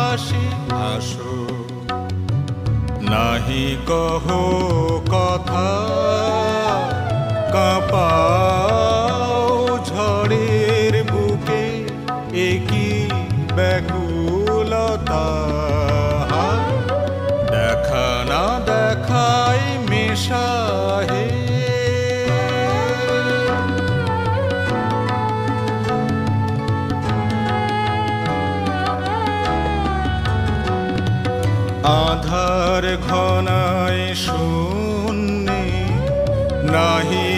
ভাসি আসো, নাহি কহো কথা, কাঁপাও ঝড়ের বুকে, একই ব্যাকুলতা। দেখা না দেখাই মেশাহে, আধার ঘনায় শূন্যে, নাহি